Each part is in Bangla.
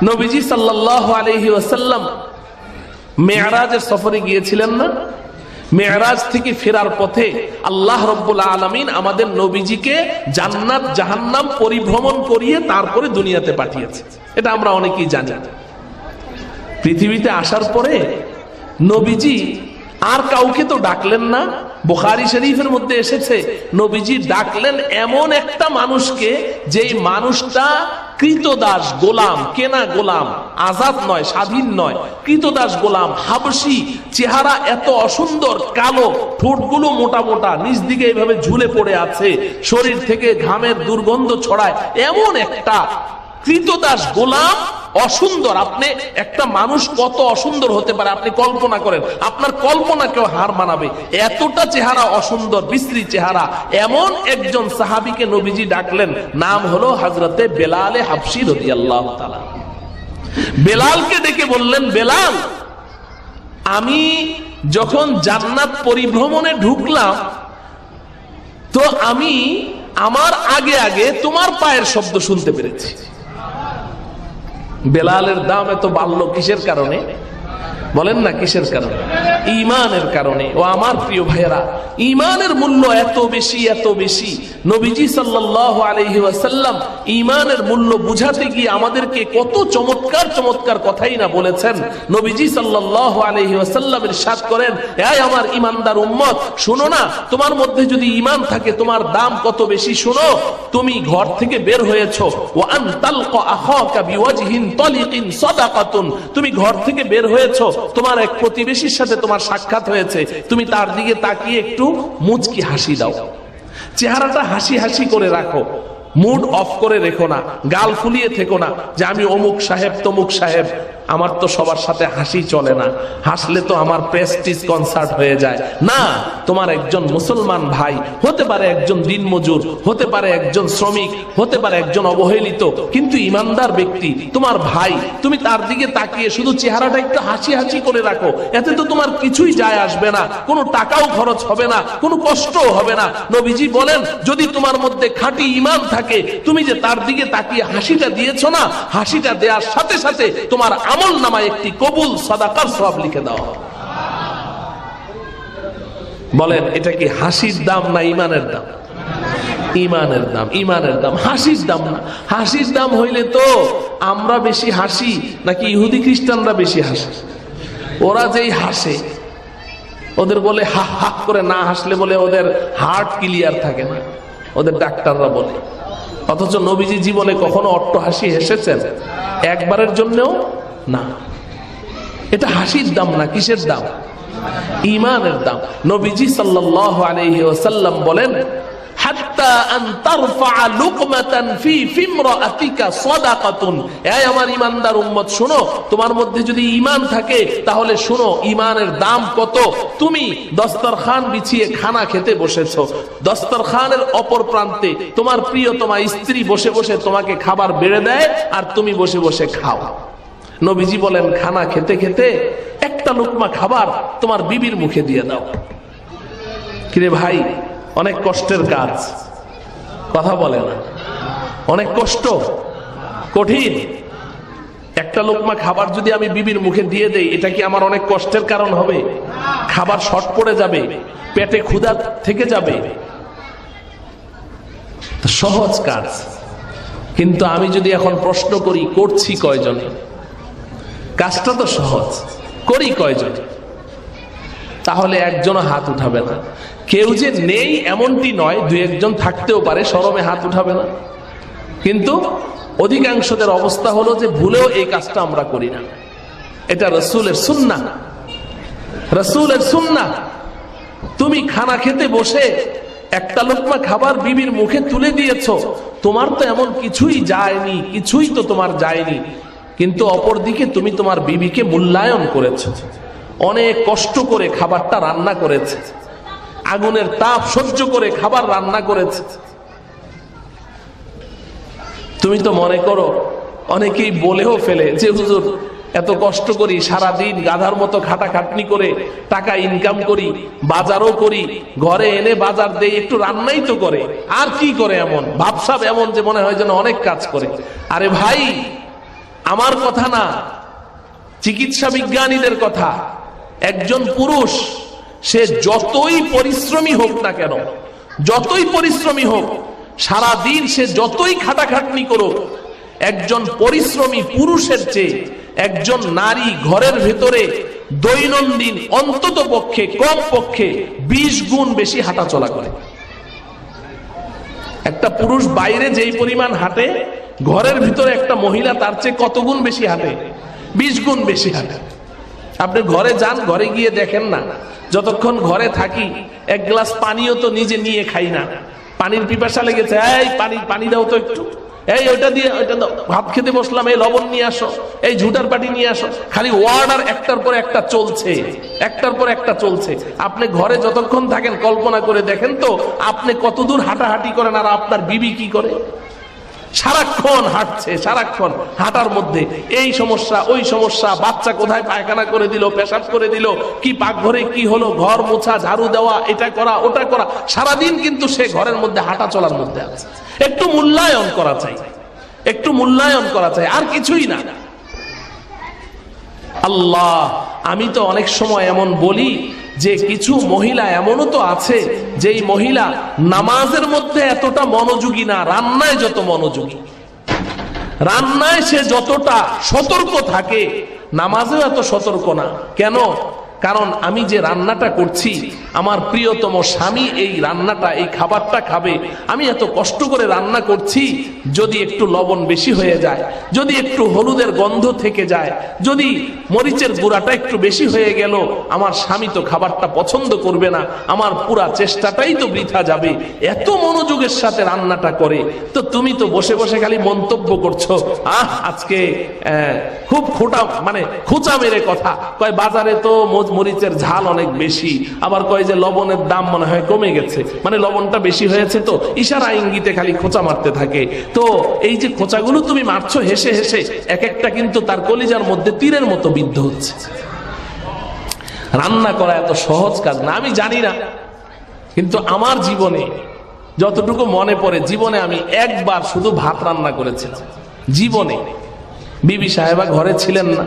নবীজি সাল্লাল্লাহু আলাইহি ওয়াসাল্লাম মেরাজের সফরে গিয়েছিলেন না? মেরাজ থেকে ফেরার পথে আল্লাহ রাব্বুল আলামিন আমাদের নবীজিকে জান্নাত জাহান্নাম পরিভ্রমণ করিয়ে তারপরে দুনিয়াতে পাঠিয়েছে। এটা আমরা অনেকেই জানি। পৃথিবীতে আসার পরে নবীজি আর কাউকে তো ডাকলেন না। বুখারী শরীফের মধ্যে এসেছে নবীজি ডাকলেন এমন একটা মানুষকে, যেই মানুষটা কৃতদাস গোলাম, কেনা গোলাম, আজাদ নয়, স্বাধীন নয়, কৃতদাস গোলাম, হাবশী, চেহারা এত অসুন্দর, কালো, ঠোঁটগুলো মোটা মোটা, নিচ দিকে এইভাবে ঝুলে পড়ে আছে, শরীর থেকে ঘামের দুর্গন্ধ ছড়ায়, এমন একটা কৃতদাস গোলাম, অসুন্দর। আপনি একটা মানুষ কত অসুন্দর হতে পারে আপনি কল্পনা করেন, আপনার কল্পনাকেও হার মানাবে, এতটা চেহারা অসুন্দর, বিশ্রী চেহারা। এমন একজন সাহাবীকে নবীজি ডাকলেন, নাম হলো হযরতে বেলালে হাবশী রাদিয়াল্লাহু তাআলা। বেলালকে ডেকে বললেন, বেলাল, আমি যখন জান্নাত পরিভ্রমণে ঢুকলাম তো আমি আমার আগে আগে তোমার পায়ের শব্দ শুনতে পেরেছি। বেলালের দাম এত বাড়লো কিসের কারণে? বলেন না কিসের কারণে? ঈমানের কারণে। ও আমার প্রিয় ভাইয়েরা, ঈমানের মূল্য এত বেশি, এত বেশি। নবীজি সাল্লাল্লাহু আলাইহি ওয়াসাল্লাম ঈমানের মূল্য বুঝাতে গিয়ে আমাদেরকে কত চমৎকার চমৎকার কথাই না বলেছেন। নবীজি সাল্লাল্লাহু আলাইহি ওয়াসাল্লাম ইরশাদ করেন, এই আমার ঈমানদার উম্মত, শুনো না, তোমার মধ্যে যদি ঈমান থাকে তোমার দাম কত বেশি শুনো। তুমি ঘর থেকে বের হয়েছো, ওয়া আন তালকা আখাকা বিওয়াজহিন তালিকিন সাদাকাতুন, তুমি ঘর থেকে বের হয়েছো, তোমার এক প্রতিবেশীর সাথে তোমার সাক্ষাৎ হয়েছে, তুমি তার দিকে তাকিয়ে একটু মুচকি হাসি দাও, চেহারাটা হাসি হাসি করে রাখো, মুড অফ করে রেখো না, গাল ফুলিয়ে থেকো না যে আমি অমুক সাহেব তমুক সাহেব, আমার তো সবার সাথে হাসি চলে না, হাসলে তো আমার প্রেস্টিজ কনসার্ট হয়ে যায়। না, তোমার একজন মুসলমান ভাই, হতে পারে একজন দিনমজুর, হতে পারে একজন শ্রমিক, হতে পারে একজন অবহেলিত, কিন্তু ইমানদার ব্যক্তি তোমার ভাই, তুমি তার দিকে তাকিয়ে শুধু চেহারাটা একটু হাসি হাসি করে রাখো, এতে তো তোমার কিছুই যায় আসবে না, কোনো টাকাও খরচ হবে না, কোনো কষ্টও হবে না। নবীজি বলেন, যদি তোমার মধ্যে খাঁটি ঈমান থাকে, তুমি যে তার দিকে তাকিয়ে হাসিটা দিয়েছো না, হাসিটা দেওয়ার সাথে সাথে তোমার আমল নামায় একটি কবুল সাদাকার সওয়াব লিখে দাও। বলেন, এটা কি হাসির দাম না ঈমানের দাম? ঈমানের দাম, ঈমানের দাম, হাসির দাম না। হাসির দাম হইলে তো আমরা বেশি হাসি নাকি ইহুদি খ্রিস্টানরা বেশি হাসে? ওরা যেই হাসে, ওদের বলে হা হা করে না হাসলে বলে ওদের হার্ট ক্লিয়ার থাকে না, ওদের ডাক্তাররা বলে। অথচ নবীজি জীবনে কখনো অট্ট হাসি হেসেছেন? একবারের জন্যও না। এটা হাসির দাম না, কিসের দাম? ঈমানের দাম। নবীজি সাল্লাল্লাহু আলাইহি ওয়াসাল্লাম বলেন, হাত্তা আন তারফা লুকমাতান ফি ফিমরাতিকা সাদাকাতুন। এই আমার ঈমানদার উম্মত, শোনো, তোমার মধ্যে যদি ঈমান থাকে তাহলে শোনো ঈমানের দাম কত। তুমি দস্তরখান বিছিয়ে খানা খেতে বসেছো, দস্তরখানের অপর প্রান্তে তোমার প্রিয়তমা স্ত্রী বসে বসে তোমাকে খাবার বেড়ে দেয় আর তুমি বসে বসে খাও। নবীজি বলেন, খানা খেতে খেতে একটা লুকমা খাবার তোমার বিবির মুখে দিয়ে দাও। কিরে ভাই, অনেক কষ্টের কাজ, কথা বলে না, অনেক কষ্ট, কঠিন। একটা লোকমা খাবার যদি আমি বিবির মুখে দিয়ে দেই, এটা কি আমার অনেক কষ্টের কারণ হবে? খাবার শর্ট পড়ে যাবে, পেটে ক্ষুধা থেকে যাবে, সহজ কাজ। কিন্তু আমি যদি এখন প্রশ্ন করি, করছি কয়জনে? কাজটা তো সহজ, করি কয়জনে? তাহলে একজনও হাত উঠাবে না। কেউ যে নেই এমনটি নয়, দুই একজন থাকতেও পারে শরমে হাত উঠাবে না, কিন্তু অধিকাংশদের অবস্থা হলো যে ভুলেও এই কাজটা আমরা করি না। এটা রাসূলের সুন্নাহ, রাসূলের সুন্নাহ। তুমি খানা খেতে বসে একটা লোকমা খাবার বিবির মুখে তুলে দিয়েছো, তোমার তো এমন কিছুই যায়নি, কিছুই তো তোমার যায়নি, কিন্তু অপরদিকে তুমি তোমার বিবিকে মূল্যায়ন করেছো, অনেক কষ্ট করে খাবারটা রান্না করেছে, আগুনের তাপ সহ্য করে খাবার রান্না করেছে। তুমি তো মনে করো, অনেকেই বলেও ফেলে যে হুজুর এত কষ্ট করি, সারাদিন গাধার মতো খাটাখাটনি করে টাকা ইনকাম করি, বাজারও করি, ঘরে এনে বাজার দেই, একটু রান্নাই তো করে, আর কি করে? এমন ভাবসাব এমন যে মনে হয় যেন অনেক কাজ করে। আরে ভাই, আমার কথা না, চিকিৎসা বিজ্ঞানীদের কথা। একজন পুরুষ সে যতই পরিশ্রমী হোক না কেন, যতই পরিশ্রমী হোক, সারা দিন সে যতই খাটাখাটনি করুক, একজন পরিশ্রমী পুরুষের চেয়ে একজন নারী ঘরের ভেতরে দৈনন্দিন অন্তত পক্ষে কম পক্ষে 20 গুণ বেশি হাঁটা চলা করে। একটা পুরুষ বাইরে যেই পরিমাণ হাঁটে, ঘরের ভিতরে একটা মহিলা তার চেয়ে কত গুণ বেশি হাঁটে? 20 গুণ বেশি হাঁটে। আপনি ঘরে যান, ঘরে গিয়ে দেখেন না, যতক্ষণ ঘরে থাকি এক গ্লাস পানিও তো নিজে নিয়ে খাই না। পানির পিপাসা লেগেছে, এই পানি দাও তো একটু, এই ওইটা দিয়ে ওইটা দাও, ভাত খেতে বসলাম, এই লবণ নিয়ে আসো, এই ঝুটার পাটি নিয়ে আসো। খালি ওয়ার্ডার একটার পর একটা চলছে, একটার পর একটা চলছে। আপনি ঘরে যতক্ষণ থাকেন কল্পনা করে দেখেন তো আপনি কতদূর হাঁটাহাঁটি করেন, আর আপনার বিবি কি করে? সারাক্ষণ হাঁটছে, সারাক্ষণ হাঁটার মধ্যে এই সমস্যা ওই সমস্যা, বাচ্চা কোথায় পায়খানা করে দিল, পেশাব করে দিল, কি পাকঘরে কি হলো, ঘর মোছা, ঝাড়ু দেওয়া, এটা করা ওটা করা, সারাদিন কিন্তু সে ঘরের মধ্যে হাঁটা চলার মধ্যে আছে। একটু মূল্যায়ন করা চাই, একটু মূল্যায়ন করা চাই, আর কিছুই না। আল্লাহ, আমি তো অনেক সময় এমন বলি যে কিছু মহিলা এমনও তো আছে যেই মহিলা নামাজের মধ্যে এতটা মনোযোগী না, রান্নায় যত মনোযোগী। রান্নায় সে যতটা সতর্ক থাকে, নামাজেও এত সতর্ক না। কেন? কারণ আমি যে রান্নাটা করছি, আমার প্রিয়তম স্বামী এই রান্নাটা, এই খাবারটা খাবে, আমি এত কষ্ট করে রান্না করছি, যদি একটু লবণ বেশি হয়ে যায়, যদি একটু হলুদের গন্ধ থেকে যায়, যদি মরিচের গুঁড়াটা একটু বেশি হয়ে গেল, আমার স্বামী তো খাবারটা পছন্দ করবে না, আমার পুরা চেষ্টাটাই তো বৃথা যাবে। এত মনোযোগের সাথে রান্নাটা করে, তো তুমি তো বসে বসে খালি মন্তব্য করছো, আজকে খুব খোঁচা মেরে কথা কয়, বাজারে তো মরিচের ঝাল অনেক বেশি, আবার কয় যে লবণের দাম মনে হয় কমে গেছে, মানে লবণটা বেশি হয়েছে, তো ইশারা ইঙ্গিতে খালি খোঁচা মারতে থাকে। তো এই যে খোঁচাগুলো তুমি মারছো হেসে হেসে, এক একটা কিন্তু তার কলিজার মধ্যে তীরের মতো বিদ্ধ হচ্ছে। রান্না করা এত সহজ কাজ না, আমি জানি না, কিন্তু আমার জীবনে যতটুকু মনে পড়ে, জীবনে আমি একবার শুধু ভাত রান্না করেছিলাম জীবনে। বিবি সাহেবা ঘরে ছিলেন না,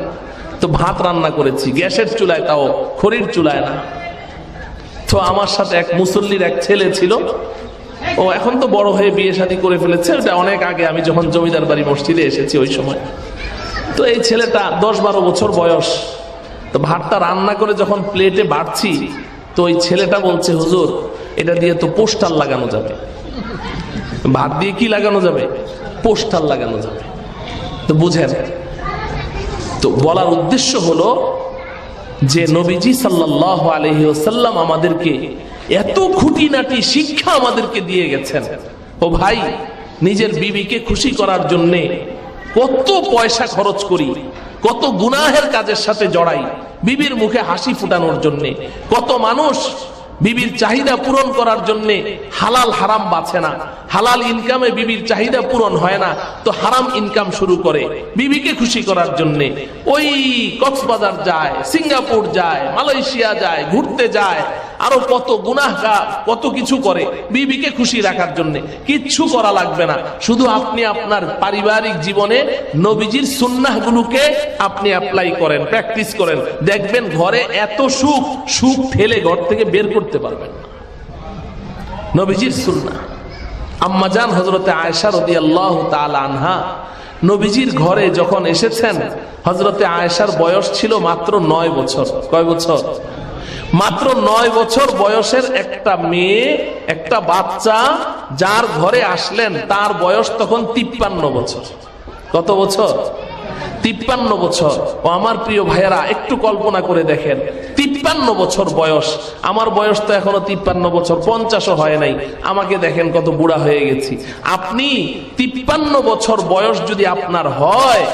তো ভাত রান্না করেছি গ্যাসের চুলায়, তাও খড়ির চুলায় না। তো আমার সাথে এক মুসল্লির এক ছেলে ছিল, ও এখন তো বড় হয়ে বিয়ে শাদী করে ফেলেছে, ওটা অনেক আগে আমি যখন জমিদার বাড়ি মসজিদে এসেছি ওই সময়। তো এই ছেলেটা 10-12 বছর বয়স। তো ভাতটা রান্না করে যখন প্লেটে বাড়ছি, তো ওই ছেলেটা বলছে, হুজুর এটা দিয়ে তো পোস্টার লাগানো যাবে। ভাত দিয়ে কি লাগানো যাবে? পোস্টার লাগানো যাবে। তো বুঝেন, তো বলার উদ্দেশ্য হলো যে নবীজি সাল্লাল্লাহু আলাইহি ওয়াসাল্লাম আমাদেরকে এত খুঁটিনাটি শিক্ষা আমাদেরকে দিয়ে গেছেন। ও ভাই, নিজের বিবিকে খুশি করার জন্য কত পয়সা খরচ করি, কত গুনাহের কাজের সাথে জড়াই বিবির মুখে হাসি ফুটানোর জন্য। কত মানুষ বিবির চাহিদা পূরণ করার জন্য হালাল হারাম বাছে না, হালাল ইনকামে বিবির চাহিদা পূরণ হয় না, তো হারাম ইনকাম শুরু করে বিবিকে খুশি করার জন্য। ওই কক্সবাজার যায়, সিঙ্গাপুর যায়, মালয়েশিয়া যায়, ঘুরতে যায়, আরো কত গুনাহগার কত কিছু করে বিবিকে খুশি রাখার জন্য। কিচ্ছু করা লাগবে না, শুধু আপনি আপনার পারিবারিক জীবনে নবীজির সুন্নাহগুলোকে আপনি অ্যাপ্লাই করেন, প্র্যাকটিস করেন, দেখবেন ঘরে এত সুখ ঠেলে ঘর থেকে বের করতে পারবেন না। নবীজির সুন্নাহ। আম্মাজান হযরতে আয়েশা রাদিয়াল্লাহু তাআলা আনহা নবীজির ঘরে যখন এসেছেন, হযরতে আয়েশার বয়স ছিল মাত্র 9 বছর। কয় বছর? মাত্র 9 বছর বয়সের একটা মেয়ে, একটা বাচ্চা যার ঘরে আসলেন, তার বয়স তখন 53 বছর। কত বছর? 53 বছর। ও আমার প্রিয় ভাইয়েরা, একটু কল্পনা করে দেখেন, 53 বছর বয়স। আমার বয়স তো এখনো 53 বছর, 50ও হয় নাই। আমাকে দেখেন কত বুড়া হয়ে গেছি। আপনি 53 বছর বয়স যদি আপনার হয়,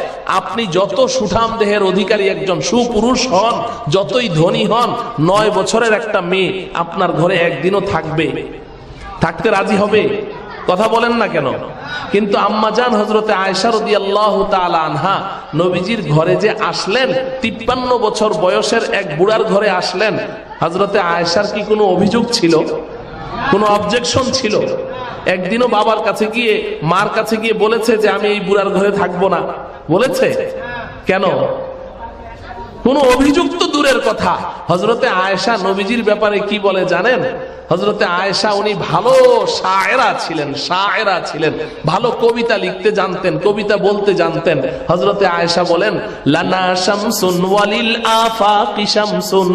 আপনি যত সুঠাম দেহের অধিকারী একজন সুপুরুষ হন, যতই ধনী হন, 9 বছরের একটা মেয়ে আপনার ঘরে একদিনও থাকতে রাজি হবে? কথা বলেন না কেন? কিন্তু আম্মাজান হযরতে আয়েশা রাদিয়াল্লাহু তাআলা আনহা নবীজির ঘরে যে আসলেন, 53 বছর বয়সের এক বুড়ার ঘরে আসলেন, হযরতে আয়েশার কি কোনো অভিযোগ ছিল? কোনো অবজেকশন ছিল? একদিনও বাবার কাছে গিয়ে, মার কাছে গিয়ে বলেছে যে আমি এই বুড়ার ঘরে থাকবো না? বলেছে? কেন? কোন অভিযোগ তো দূরের কথা। হযরতে আয়েশা নবীজির ব্যাপারে কি বলে জানেন? হযরতে আয়েশা উনি ভালো শায়েরা ছিলেন, ভালো কবিতা লিখতে জানতেন, কবিতা বলতে জানতেন। হযরতে আয়েশা বলেন, লানা শামসুন ওয়ালিল আফাকি শামসুন,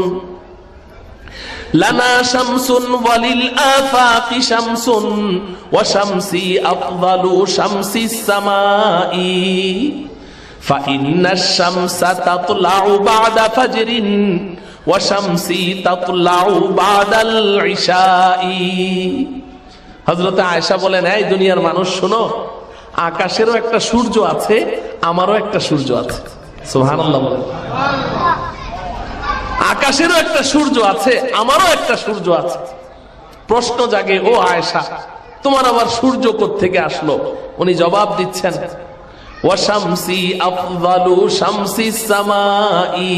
লানা শামসুন ওয়ালিল আফাকি শামসুন ওয়া শামসি আফদালু শামসিস সামাই ফাইন্নাশ শামসা তাতলাউ বা'দা ফাজরিন ওয়া শামসি তাতলাউ বা'দাল ইশাই। হযরত আয়েশা বলেন, এই দুনিয়ার মানুষ শোনো, আকাশেরও একটা সূর্য আছে, আমারও একটা সূর্য আছে। সুবহানাল্লাহ বলেন। আকাশেরও একটা সূর্য আছে, আমারও একটা সূর্য আছে। প্রশ্ন জাগে, ও আয়েশা, তোমার আবার সূর্য কোত্থেকে আসলো? উনি জবাব দিচ্ছেন, ওয়া শামসি আফদালু শামসিস সামাই।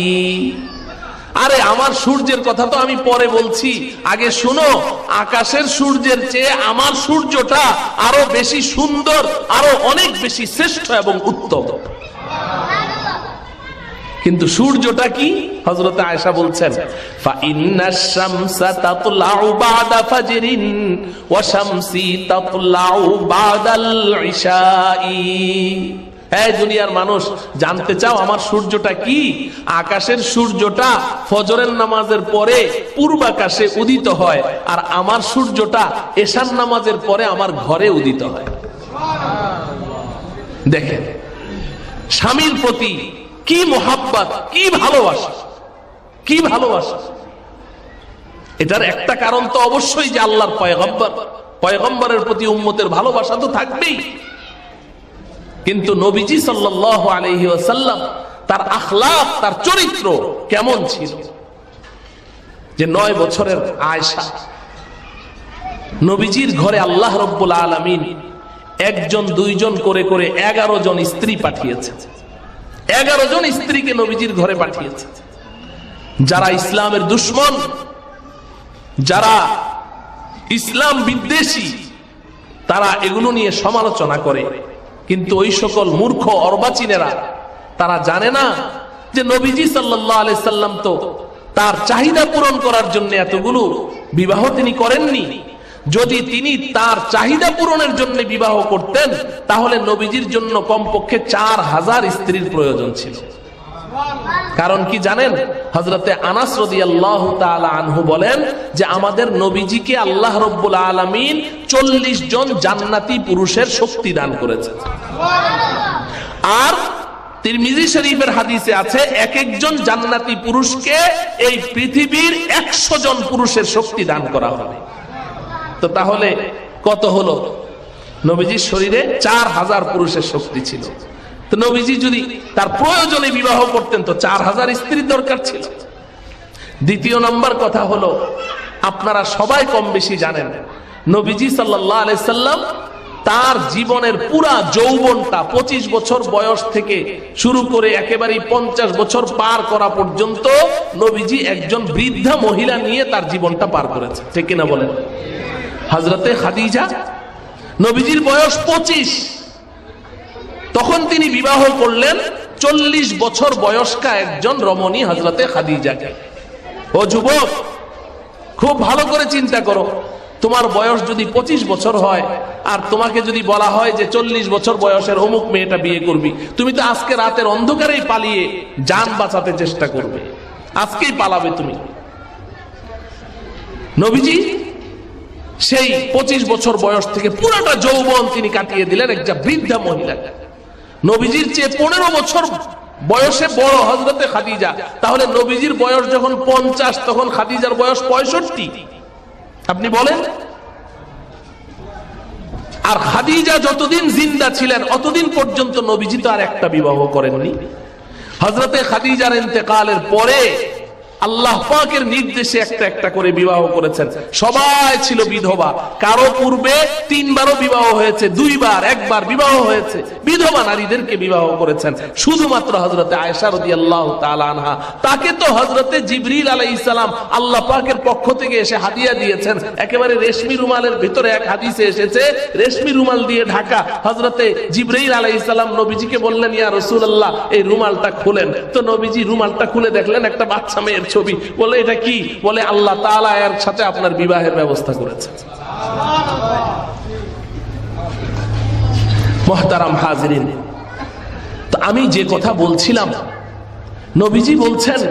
আরে আমার সূর্যের কথা তো আমি পরে বলছি, আগে শুনো, আকাশের সূর্যের চেয়ে আমার সূর্যটা আরো বেশি সুন্দর, আরো অনেক বেশি শ্রেষ্ঠ এবং উত্তম। কিন্তু সূর্যটা কি? হযরত আয়েশা বলছেন, ফাইন্নাশ শামসা তাতলাউ বা'দা ফাজরিন ওয়া শামসি তাতলাউ বা'দাল ইশাই। এই দুনিয়ার মানুষ, জানতে চাও আমার সূর্যটা কি? আকাশের সূর্যটা ফজরের নামাজের পরে পূর্বাকাশে উদিত হয়, আর আমার সূর্যটা এশার নামাজের পরে আমার ঘরে উদিত হয়। দেখেন স্বামীর প্রতি কি মোহাব্বত, কি ভালোবাসা, কি ভালোবাসা। এটার একটা কারণ তো অবশ্যই যে আল্লাহর পয়গম্বরের প্রতি উম্মতের ভালোবাসা তো থাকবেই। কিন্তু নবীজি সাল্লাল্লাহু আলাইহি ওয়াসাল্লাম তার আখলাক, তার চরিত্র কেমন ছিল? যে 9 বছরের আয়েশা, নবীজির ঘরে আল্লাহ রাব্বুল আলামিন একজন দুইজন করে করে 11 জন স্ত্রী পাঠিয়েছে। 11 জন স্ত্রীকে নবীজির ঘরে পাঠিয়েছে, যারা ইসলামের দুশমন, যারা ইসলাম বিদ্বেষী, তারা এগুলো নিয়ে সমালোচনা করে। কিন্তু ওই সকল মূর্খ অর্বাচীনেরা তারা জানে না যে নবীজি সাল্লাল্লাহু আলাইহি সাল্লাম তো তার চাহিদা পূরণ করার জন্য এতগুলো বিবাহ তিনি করেননি। যদি তিনি তার চাহিদা পূরণের জন্য বিবাহ করতেন, তাহলে নবীজির জন্য কমপক্ষে 4000 স্ত্রীর প্রয়োজন ছিল। কারণ কি জানেন? হযরতে আনাস রাদিয়াল্লাহু তাআলা আনহু বলেন যে আমাদের নবীজিকে আল্লাহ রাব্বুল আলামিন 40 জন জান্নাতি পুরুষের শক্তি দান করেছেন। আর তিরমিজি শরীফের হাদিসে আছে, এক একজন জান্নাতি পুরুষকে এই পৃথিবীর 100 জন পুরুষের শক্তি দান করা হবে। তো তাহলে কত হলো? নবীজির শরীরে 4000 পুরুষের শক্তি ছিল। তো নবীজি যদি তার প্রয়োজনে বিবাহ করতেন তো 4000 স্ত্রীর দরকার ছিল। দ্বিতীয় নাম্বার কথা হলো, আপনারা সবাই কম বেশি জানেন নবীজি সাল্লাল্লাহু আলাইহি সাল্লাম তার জীবনের পুরা যৌবনটা 25 বছর বয়স থেকে শুরু করে একেবারে 50 বছর পার করা পর্যন্ত নবীজি একজন বৃদ্ধা মহিলা নিয়ে তার জীবনটা পার করেছে। ঠিক কিনা বলেন? হযরতে খাদিজা, নবীজির বয়স 25, তখন তিনি বিবাহ করলেন 40 বছর বয়স্কা একজন রমণী হযরতে খাদিজাকে। ও যুবক, খুব ভালো করে চিন্তা করো, তোমার বয়স যদি 25 বছর হয় আর তোমাকে যদি বলা হয় যে 40 বছর বয়সের অমুক মেয়েটা বিয়ে করবি, তুমি তো আজকে রাতের অন্ধকারেই পালিয়ে জান বাঁচাতে চেষ্টা করবে, আজকেই পালাবে তুমি। নবীজি সেই 25 বছর বয়স থেকে পুরোটা যৌবন তিনি কাটিয়ে দিলেন একটা বৃদ্ধা মহিলাকে। নবীজির চেয়ে 15 বছর বয়সে বড় হযরতে খাদিজা, তাহলে নবীজির বয়স যখন 50, তখন খাদিজার বয়স 65। আপনি বলেন। আর খাদিজা যতদিন জিন্দা ছিলেন অতদিন পর্যন্ত নবীজি তো আর একটা বিবাহ করেননি। হযরতে খাদিজার ইন্তেকালের পরে আল্লাহ পাকের নির্দেশে একটা একটা করে বিবাহ করেছেন। সবাই ছিল বিধবা, কারো পূর্বে 3 বারও বিবাহ হয়েছে, 2 বার 1 বার বিবাহ হয়েছে, বিধবা নারীদেরকে বিবাহ করেছেন। শুধুমাত্র হযরতে আয়েশা রাদিয়াল্লাহু তাআলা আনহা, তাকে তো হযরতে জিবরিল আলাইহিস সালাম আল্লাহ পাকের পক্ষ থেকে এসে হাদিয়া দিয়েছেন। একেবারে রেশমি রুমালের ভিতরে এক হাদিসে এসেছে, রেশমি রুমাল দিয়ে ঢাকা। হযরতে জিবরিল আলাইহিস সালাম নবীজিকে বললেন, ইয়া রাসূলুল্লাহ, এই রুমালটা খুলেন। তো নবীজি রুমালটা খুলে দেখলেন একটা বাচ্চা মেয়ের ছবি। বলে, এটা কি? বলে, আল্লাহ তাআলা এর সাথে আপনার বিবাহের ব্যবস্থা করেছেন। মুহতারাম হাজিরিন, তো আমি যে কথা বলছিলাম, নবীজি বলছেন,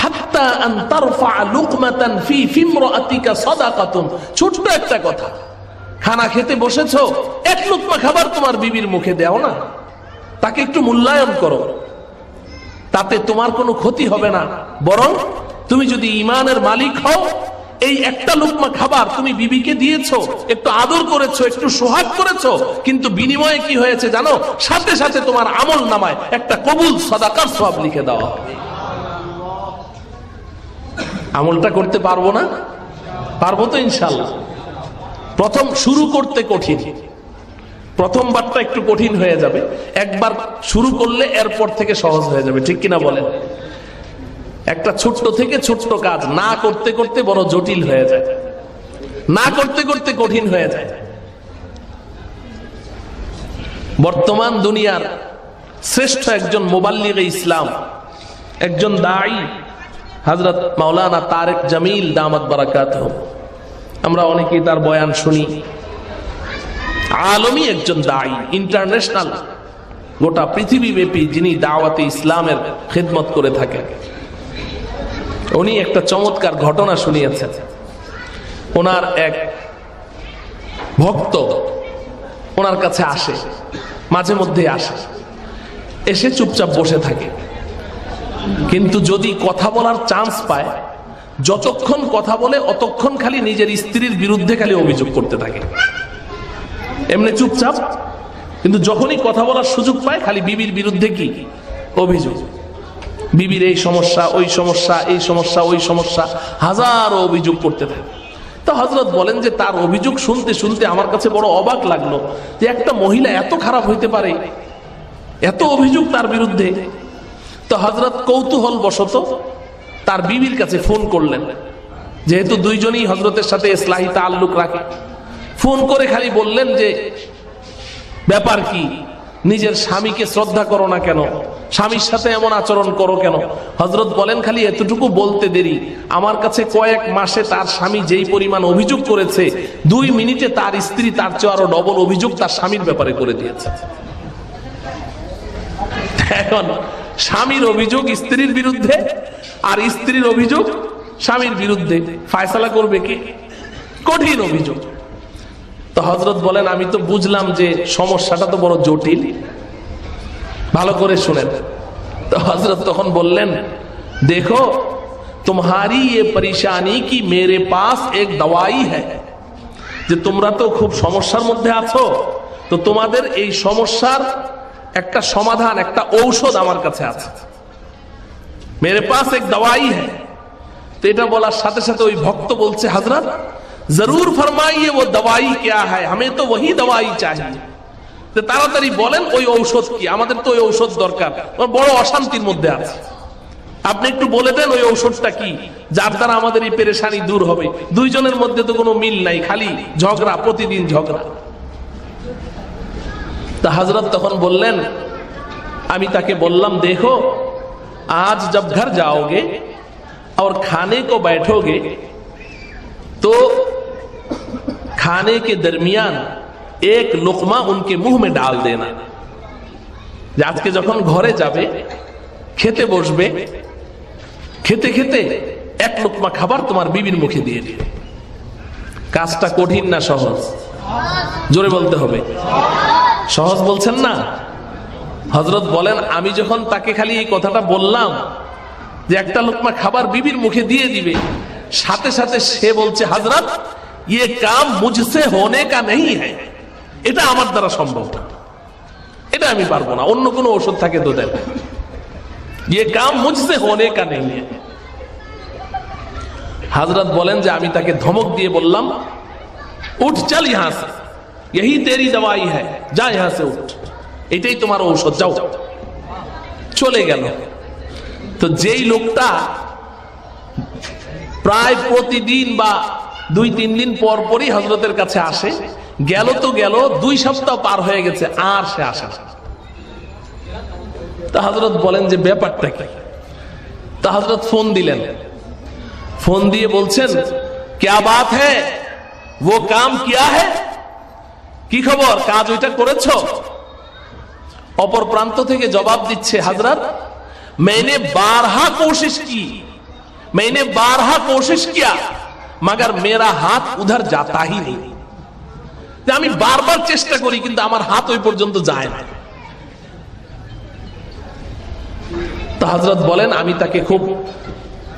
হাত্তা আন তারফা লুকমাতান ফি ফিমরাতিকা সাদাকাতুন। ছোট্ট একটা কথা, খানা খেতে বসেছো, 1 লুকমা খাবার তোমার বিবির মুখে দাও না, তাকে একটু মূল্যায়ন করো, তাতে তোমার কোনো ক্ষতি হবে না। বরং তুমি যদি ঈমানের মালিক হও, এই একটা লুকমা খাবার তুমি বিবিকে দিয়েছো, একটু আদর করেছো, একটু সোহাগ করেছো, কিন্তু বিনিময়ে কি হয়েছে জানো? সাথে সাথে তোমার আমল নামায় একটা কবুল সাদাকার সওয়াব লিখে দেওয়া। আমলটা করতে পারবো না? পারবো তো ইনশাআল্লাহ। প্রথম শুরু করতে কঠিন, প্রথমবারটা একটু কঠিন হয়ে যাবে, একবার শুরু করলে এরপর থেকে সহজ হয়ে যাবে, ঠিক কিনা বলেন? একটা ছোট্ট থেকে ছোট্ট কাজ না করতে করতে বড় জটিল হয়ে যায়, না করতে করতে কঠিন হয়ে যায়। বর্তমান দুনিয়ার শ্রেষ্ঠ একজন মুবাল্লিগে ইসলাম, একজন দাঈ, হযরত মাওলানা তারেক জামিল দামাত বারাকাতুহু। আমরা অনেকেই তার বয়ান শুনি। আলমী একজন দাঈ, ইন্টারন্যাশনাল, গোটা পৃথিবীব্যাপী যিনি দাওয়াতে ইসলামের খিদমত করে থাকেন। উনি একটা চমৎকার ঘটনা শুনিয়েছেন। ওনার এক ভক্ত ওনার কাছে আসে, মাঝে মধ্যে আসে, এসে চুপচাপ বসে থাকে, কিন্তু যদি কথা বলার চান্স পায়, যতক্ষণ কথা বলে অতক্ষণ খালি নিজের স্ত্রীর বিরুদ্ধে খালি অভিযোগ করতে থাকে। এমনি চুপচাপ, কিন্তু যখনই কথা বলার সুযোগ পায় খালি বিবির বিরুদ্ধে কি অভিযোগ, বিবির এই সমস্যা, ওই সমস্যা, এই সমস্যা, ওই সমস্যা, হাজারো অভিযোগ করতে থাকে। তো হযরত বলেন যে তার অভিযোগ শুনতে শুনতে আমার কাছে বড় অবাক লাগলো যে একটা মহিলা এত খারাপ হইতে পারে, এত অভিযোগ তার বিরুদ্ধে। তো হযরত কৌতূহল বশত তার বিবির কাছে ফোন করলেন, যেহেতু দুইজনই হযরতের সাথে ইসলাহি তাআল্লুক রাখে। ফোন করে খালি বললেন যে ব্যাপার কি, নিজের স্বামীকে শ্রদ্ধা করো না কেন, স্বামীর সাথে এমন আচরণ করো কেন? হযরত বলেন খালি এতটুকু বলতে দেরি, আমার কাছে কয়েক মাসে তার স্বামী যেই পরিমাণ অভিযোগ করেছে, 2 মিনিটে তার স্ত্রী তার চেয়ে আরো ডবল অভিযোগ তার স্বামীর ব্যাপারে করে দিয়েছে। এখন স্বামীর অভিযোগ স্ত্রীর বিরুদ্ধে আর স্ত্রীর অভিযোগ স্বামীর বিরুদ্ধে, ফায়সালা করবে কে? কঠিন অভিযোগ। তো হযরত বলেন আমি তো বুঝলাম যে সমস্যাটা তো বড় জটিল, ভালো করে শুনেন। তো হযরত তখন বললেন, দেখো तुम्हारी ये परेशानी की मेरे पास एक दवाई है, যে তোমরা তো খুব সমস্যার মধ্যে আছো, তো তোমাদের এই সমস্যার একটা সমাধান, একটা ঔষধ আমার কাছে আছে, मेरे पास एक दवाई है। তো এটা বলার সাথে সাথে ওই ভক্ত বলছে, হযরত जरूर फरमाइए वो दवाई क्या है, हमें तो वही दवाई चाहिए। তো তাড়াতাড়ি বলেন ওই ঔষধ কি, আমাদের তো ওই ঔষধ দরকার, বড় অশান্তির মধ্যে আছে, আপনি একটু বলে দেন ওই ঔষধটা কি, যার দ্বারা আমাদের এই পেরেশানি দূর হবে। দুইজনের মধ্যে তো কোনো মিল নাই, খালি ঝগড়া, প্রতিদিন ঝগড়া। তা হযরত তখন বললেন, আমি তাকে বললাম, देखो आज जब घर जाओगे और खाने को बैठोगे तो खाने के दरमियान एक लुकमा उनके मुंह में डाल देना। आज के যখন ঘরে যাবে, খেতে বসবে, খেতে খেতে 1 লুকমা খাবার তোমার বিবির মুখে দিয়ে দিবে। কাজটা কঠিন না সহজ? জোরে বলতে হবে। সহজ বলছেন না? হযরত বলেন আমি যখন তাকে খালি এই কথাটা বললাম যে 1টা লুকমা খাবার বিবির মুখে দিয়ে দিবে, সাথে সাথে সে বলছে, হযরত ये काम मुझसे होने का नहीं है, এটা আমার দ্বারা সম্ভব না, এটা আমি পারবো না, অন্য কোনো ওষুধ থাকে তো দেন, ये काम मुझसे होने का नहीं है। হযরত বলেন যে আমি তাকে ধমক দিয়ে বললাম, উঠ চল ইহাं से, यही तेरी दवाई है, जा यहां से उठ, এটাই তোমার ঔষধ, যাও। চলে গেল। তো যেই লোকটা প্রায় প্রতিদিন বা 2-3 দিন পর পরই হযরতের কাছে আসে, গেল তো গেল, 2 সপ্তাহ পার হয়ে গেছে, আর সে আসে না। তা হযরত বলেন যে ব্যাপারটা কি? তা হযরত ফোন দিলেন, ফোন দিয়ে বলছেন, क्या बात है, वो काम किया है, কি খবর, কাজ ওইটা করেছো? অপর প্রান্ত থেকে জবাব দিচ্ছে, হযরত मैंने 12 कोशिश की, मैंने 12 कोशिश किया, मगर मेरा हाथ उधर जाता ही नहीं। আমি বারবার চেষ্টা করি কিন্তু আমার হাত ওই পর্যন্ত যায় না। তা হযরত বলেন আমি তাকে খুব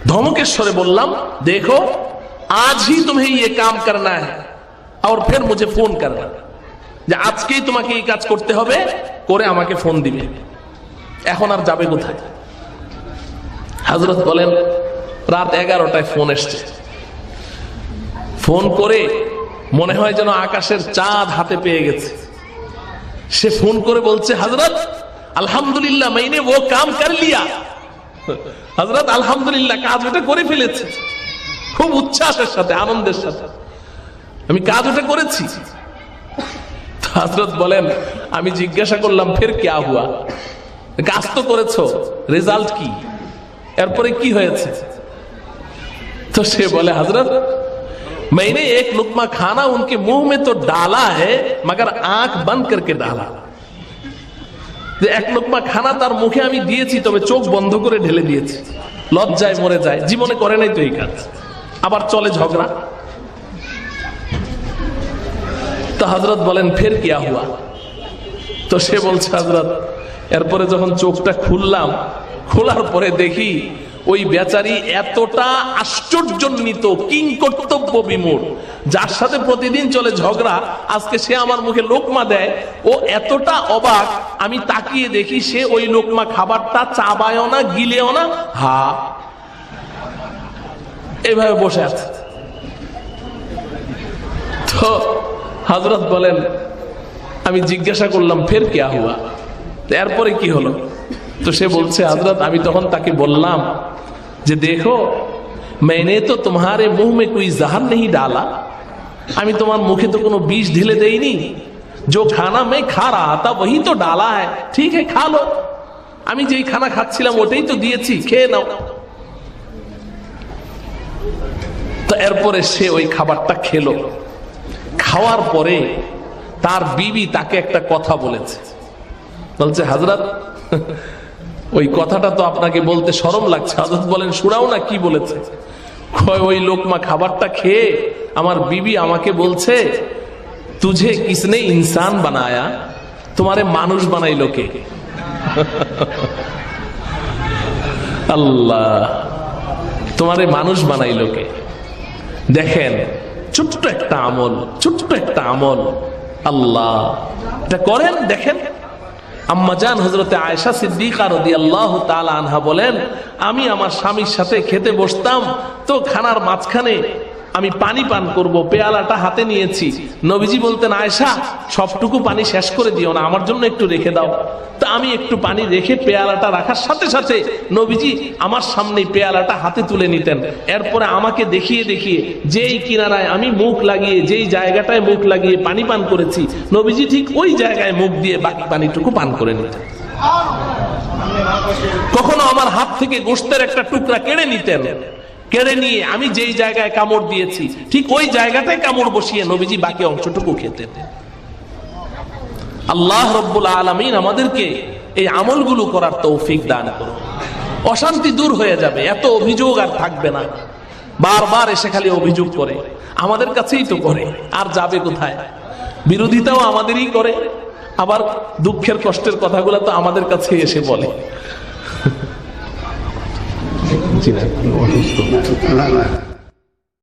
ধমকের স্বরে বললাম, देखो आज ही तुम्हें ये काम करना है और फिर मुझे फोन करना, যে আজকেই তোমাকে এই কাজ করতে হবে, করে আমাকে ফোন দিবে। এখন আর যাবে কোথায়? হযরত বলেন রাত 11টায় ফোন এসছে। ফোন করে মনে হয় যেন আকাশের চাঁদ হাতে পেয়ে গেছে। সে ফোন করে বলছে, হযরত আলহামদুলিল্লাহ मैंने वो काम कर लिया, হযরত আলহামদুলিল্লাহ কাজ ওটা করে ফেলেছি। খুব উচ্ছ্বাসের সাথে, আনন্দের সাথে আমি কাজ ওটা করেছি। হযরত বলেন আমি জিজ্ঞাসা করলাম, ফির क्या हुआ, কাজ তো করেছো, রেজাল্ট কি, এরপরে কি হয়েছে? तो সে বলে, हजरत मैंने एक लुकमा खाना उनके मुंह में तो डाला है मगर आंख बंद करके डाला। যে এক লুকমা খানা তার মুখে আমি দিয়েছি, তবে চোখ বন্ধ করে ঢেলে দিয়েছি, লজ্জায় মরে যায়, জীবনে করে নাই তো এই কাজ, আবার চলে ঝগড়া। তো হযরত বলেন ফির क्या हुआ? তো সে বলছে, হযরত এরপরে যখন চোখটা খুললাম, খোলার পরে দেখি ওই বেচারি এতটা আশ্চর্যান্বিত, কিংকর্তব্য বিমূঢ়, যার সাথে প্রতিদিন চলে ঝগড়া, আজকে সে আমার মুখে লোকমা দেয়, ও এতটা অবাক, আমি তাকিয়ে দেখি সে ওই লোকমা খাবারটা চাবায়ও না, গিলেও না, হা এইভাবে বসে আছে। তো হযরত বলেন আমি জিজ্ঞাসা করলাম ফির क्या हुआ, এরপরে কি হলো? তো সে বলছে, হযরত আমি তখন তাকে বললাম যে দেখো मैंने तो तुम्हारे मुंह में कोई जहर नहीं डाला, আমি তোমার মুখে তো কোনো বিষ ঢেলে দেইনি, जो खाना मैं खा रहा था वही तो डाला है, ठीक है खा लो, আমি যেই খানা খাচ্ছিলাম ওটাই তো দিয়েছি, খেয়ে নাও। তো এরপরে সে ওই খাবারটা খেলো। খাওয়ার পরে তার বিবি তাকে একটা কথা বলেছে, বলছে, হযরত ওই কথাটা তো আপনাকে বলতে শরম লাগছে। হযরত বলেন শোনাও না কি বলেছে। ওই লোকমা খাবারটা খেয়ে আমার বিবি আমাকে বলছে, তুঝে কিসনে ইনসান বানায়া, তোমারে মানুষ বানাইলো কে? আল্লাহ, তোমারে মানুষ বানাইলো কে? দেখেন ছোট্ট একটা আমল, ছোট্ট একটা আমল, আল্লাহ এটা করেন। দেখেন আম্মাজান হযরতে আয়েশা সিদ্দিকা রাদিয়াল্লাহু তাআলা আনহা বলেন, আমি আমার স্বামীর সাথে খেতে বসতাম, তো খানার মাঝখানে আমি পানি পান করব, পেয়ালাটা হাতে নিয়েছি, নবীজি বলতেন, আয়েশা সবটুকু পানি শেষ করে দিও না, আমার জন্য একটু রেখে দাও। তা আমি একটু পানি রেখে পেয়ালাটা রাখার সাথে সাথে নবীজি আমার সামনে পেয়ালাটা হাতে তুলে নিতেন। এরপরে আমাকে দেখিয়ে দেখিয়ে যেই কিনারায় আমি মুখ লাগিয়ে, যেই জায়গাটায় মুখ লাগিয়ে পানি পান করেছি, নবীজি ঠিক ওই জায়গায় মুখ দিয়ে বাকি পানিটুকু পান করে নিতেন। কখনো আমার হাত থেকে গোশতের একটা টুকরা কেড়ে নিতেন, কেড়ে নিয়ে আমি যেই জায়গায় কামড় দিয়েছি ঠিক ওই জায়গাটায় কামড় বসিয়ে নবীজি বাকি অংশটুকু খেতেন। আল্লাহ রব্বুল আলামিন আমাদেরকে এই আমলগুলো করার তৌফিক দান করুন। অশান্তি দূর হয়ে যাবে, এত অভিযোগ আর থাকবে না। বারবার এসে খালি অভিযোগ করে, আমাদের কাছেই তো করে, আর যাবে কোথায়? বিরোধিতাও আমাদেরই করে, আবার দুঃখের কষ্টের কথাগুলো তো আমাদের কাছে এসে বলে। অসুস্থ